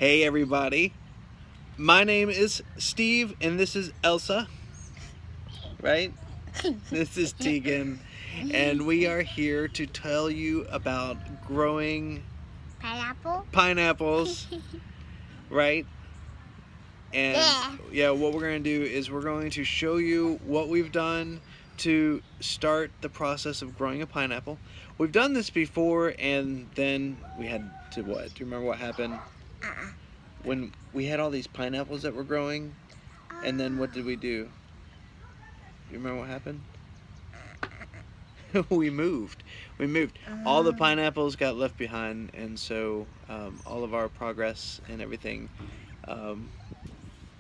Hey everybody, my name is Steve and this is Elsa, right? This is Teagan and we are here to tell you about growing pineapples, right? And yeah, what we're going to do is we're going to show you what we've done to start the process of growing a pineapple. We've done this before and then we had to what? Do you remember what happened? When we had all these pineapples that were growing, and then what did we do? You remember what happened? We moved. All the pineapples got left behind, and so all of our progress and everything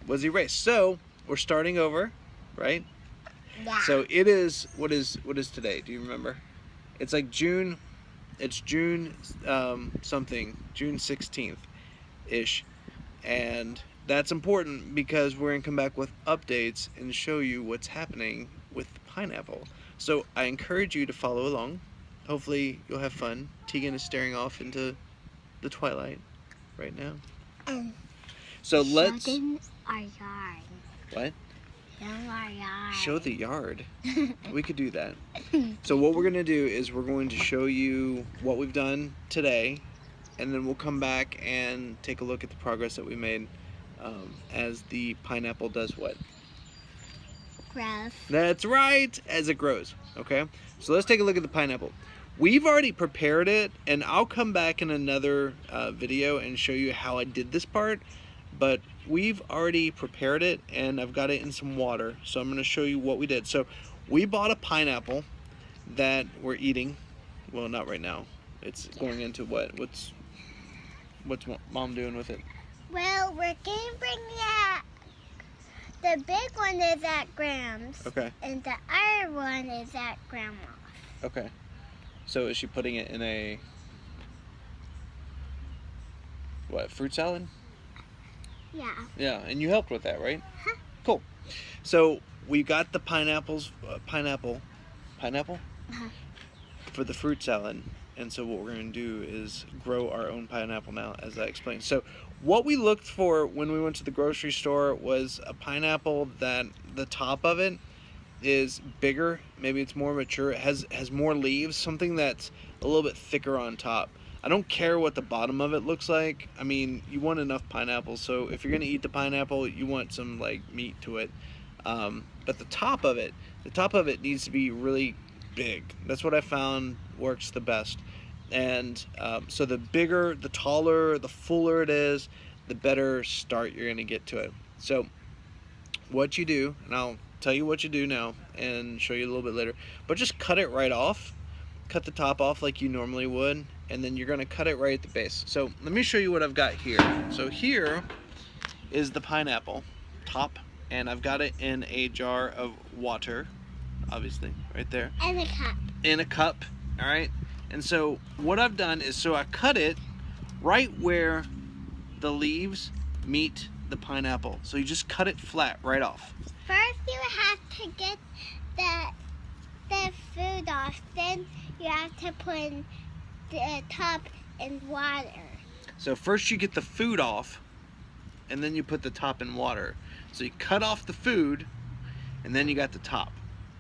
was erased. So we're starting over, right? Yeah. So it is what is today? Do you remember? It's like June. It's June something. June 16th ish. And that's important because we're going to come back with updates and show you what's happening with the pineapple. So I encourage you to follow along. Hopefully you'll have fun. Teagan is staring off into the twilight right now. So let's... our yard. What? Show our yard. Show the yard. We could do that. So what we're going to do is we're going to show you what we've done today, and then we'll come back and take a look at the progress that we made as the pineapple does what? Grows. That's right, as it grows. Okay, so let's take a look at the pineapple. We've already prepared it, and I'll come back in another video and show you how I did this part, but we've already prepared it and I've got it in some water, so I'm going to show you what we did. So we bought a pineapple that we're eating. Well, not right now. It's going into what? What's Mom doing with it? Well, we're going to bring that. The big one is at Graham's. Okay. And the other one is at Grandma's. Okay. So is she putting it in a what? Fruit salad? Yeah. Yeah, and you helped with that, right? Huh. Cool. So we got the pineapple Uh-huh. for the fruit salad. And so what we're going to do is grow our own pineapple now, as I explained. So what we looked for when we went to the grocery store was a pineapple that the top of it is bigger. Maybe it's more mature. It has more leaves, something that's a little bit thicker on top. I don't care what the bottom of it looks like. I mean, you want enough pineapple. So if you're going to eat the pineapple, you want some like meat to it. But the top of it needs to be really big. That's what I found works the best. And so the bigger, the taller, the fuller it is, the better start you're going to get to it. So what you do, and I'll tell you what you do now and show you a little bit later, but just cut it right off. Cut the top off like you normally would, and then you're going to cut it right at the base. So let me show you what I've got here. So here is the pineapple top, and I've got it in a jar of water, obviously, right there. And a cup. In a cup, all right? And so what I've done is, so I cut it right where the leaves meet the pineapple. So you just cut it flat right off. First, you have to get the food off. Then you have to put in the top in water. So first you get the food off, and then you put the top in water. So you cut off the food, and then you got the top.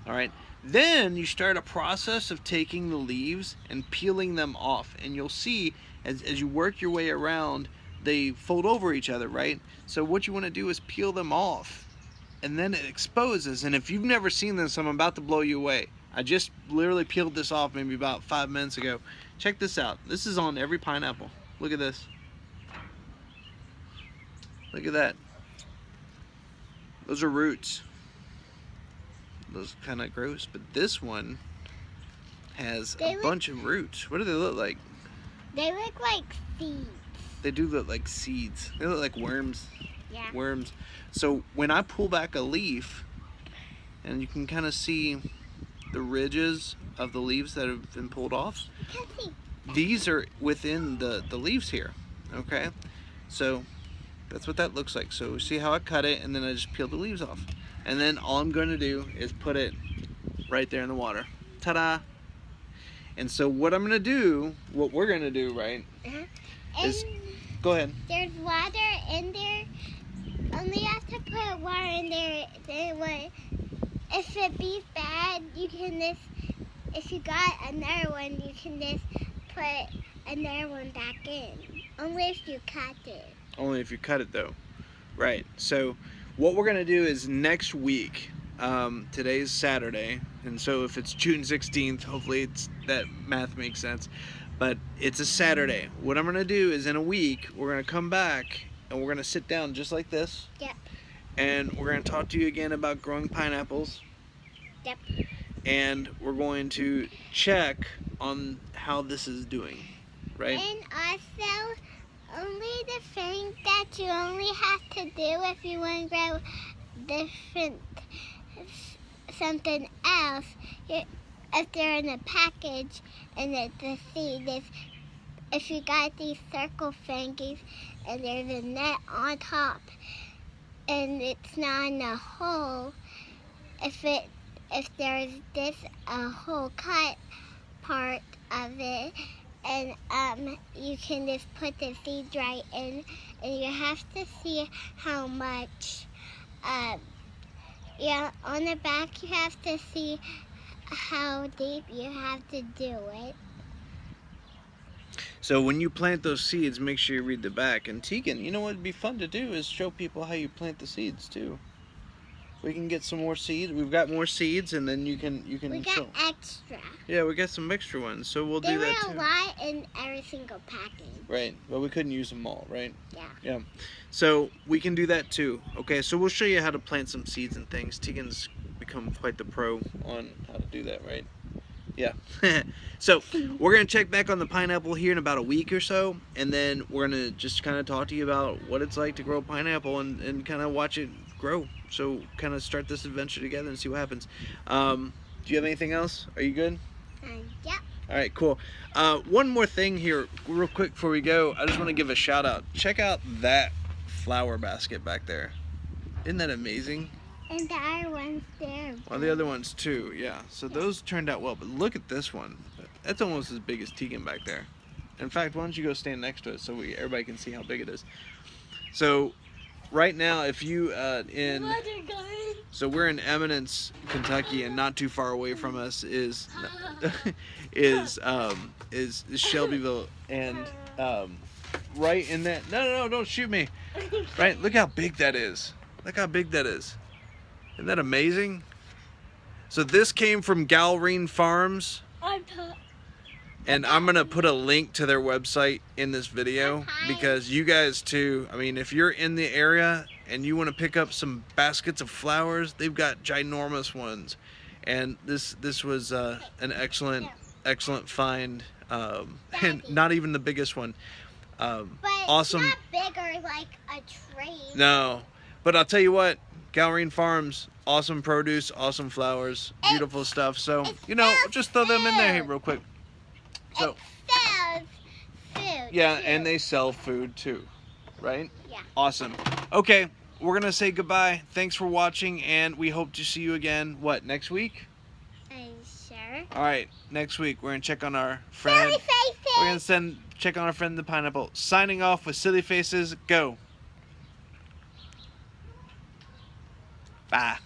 All right. Then you start a process of taking the leaves and peeling them off. And you'll see as you work your way around, they fold over each other, right? So what you want to do is peel them off. And then it exposes. And if you've never seen this, I'm about to blow you away. I just literally peeled this off maybe about 5 minutes ago. Check this out. This is on every pineapple. Look at this. Look at that. Those are roots. Those kind of gross, but this one has a bunch of roots. What do they look like? They look like seeds. They do look like seeds. They look like worms. Yeah. Worms. So when I pull back a leaf, and you can kind of see the ridges of the leaves that have been pulled off. These are within the leaves here. Okay, so that's what that looks like. So see how I cut it, and then I just peel the leaves off. And then all I'm going to do is put it right there in the water. Ta-da! And so what we're gonna do, right? Is go ahead. There's water in there. Only have to put water in there. If it be bad, you can just. If you got another one, you can just put another one back in. Only if you cut it. Only if you cut it, though. Right. So what we're gonna do is next week. Today's Saturday, and so if it's June 16th, hopefully that math makes sense. But it's a Saturday. What I'm gonna do is in a week we're gonna come back and we're gonna sit down just like this. Yep. And we're gonna talk to you again about growing pineapples. Yep. And we're going to check on how this is doing, right? And also, only the thing that you only have to do if you want to grow different something else, if they're in a package and the seed is, if you got these circle thingies and there's a net on top and it's not in a hole, if there's a hole cut part of it, and you can just put the seeds right in, and you have to see how much. On the back you have to see how deep you have to do it. So when you plant those seeds, make sure you read the back. And Teagan, you know what would be fun to do is show people how you plant the seeds too. We can get some more seeds. We've got more seeds, and then you can We show. got extra. Yeah, we got some extra ones, so we'll do that too. There were a lot in every single package. Right, but we couldn't use them all, right? Yeah. Yeah. So we can do that too. Okay, so we'll show you how to plant some seeds and things. Teagan's become quite the pro on how to do that, right? Yeah. So we're gonna check back on the pineapple here in about a week or so, and then we're gonna just kind of talk to you about what it's like to grow a pineapple and kind of watch it grow. So kind of start this adventure together and see what happens. Do you have anything else? Are you good? Yeah. All right, cool. One more thing here, real quick before we go. I just want to give a shout out. Check out that flower basket back there. Isn't that amazing? And the other ones there. Well, the other ones too, yeah. So those turned out well, but look at this one. That's almost as big as Teagan back there. In fact, why don't you go stand next to it so everybody can see how big it is. So right now, if you so we're in Eminence, Kentucky, and not too far away from us is Shelbyville, and right in that. No, don't shoot me. Right, look how big that is. Look how big that is. Isn't that amazing? So this came from Galrine Farms. And I'm going to put a link to their website in this video because you guys too, I mean, if you're in the area and you want to pick up some baskets of flowers, they've got ginormous ones. And this was an excellent find, and not even the biggest one. But Awesome. It's not bigger like a tree. No, but I'll tell you what, Galrine Farms, awesome produce, awesome flowers, beautiful stuff. So, you know, just throw them in there real quick. So, it sells food. yeah, too. and they sell food too, right? Yeah. Awesome. Okay, we're going to say goodbye. Thanks for watching, and we hope to see you again, what, next week? Sure. All right, next week we're going to check on our friend. Silly faces. We're going to check on our friend the pineapple. Signing off with Silly Faces. Go. Bye.